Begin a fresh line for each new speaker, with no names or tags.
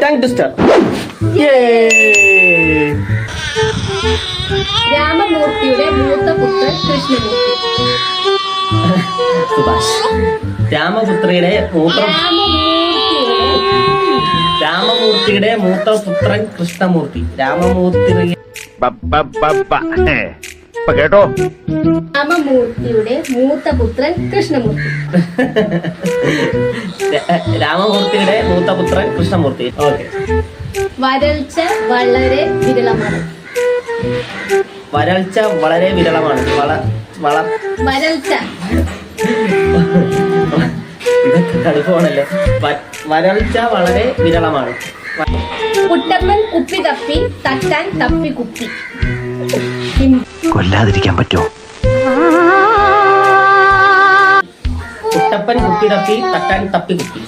Tongue twister.
രാമമൂർത്തിയുടെ മൂത്ത പുത്രൻ കൃഷ്ണമൂർത്തി.
സുഭാഷ്. രാമപുത്രിയുടെ രാമമൂർത്തിയുടെ മൂത്ത പുത്രൻ കൃഷ്ണമൂർത്തി.
കേട്ടോ.
രാമമൂർത്തിയുടെ മൂത്ത പുത്രൻ കൃഷ്ണമൂർത്തി.
രാമമൂർത്തിയുടെ മൂത്ത പുത്രൻ കൃഷ്ണമൂർത്തി. ഓക്കെ.
വരൾച്ച വളരെ വിരളമാണ്.
വരൾച്ച വളരെ വിരളമാണ്.
വരൾച്ച
ഇതൊക്കെ കടുപ്പമാണല്ലോ. വരൾച്ച വളരെ വിരളമാണ്.
കുട്ടപ്പൻ കുപ്പി തപ്പി തട്ടാൻ തപ്പി കുപ്പി.
കൊല്ലാതിരിക്കാൻ പറ്റുമോ?
കുട്ടപ്പൻ കുപ്പി തപ്പി തട്ടാൻ തപ്പി കുപ്പി.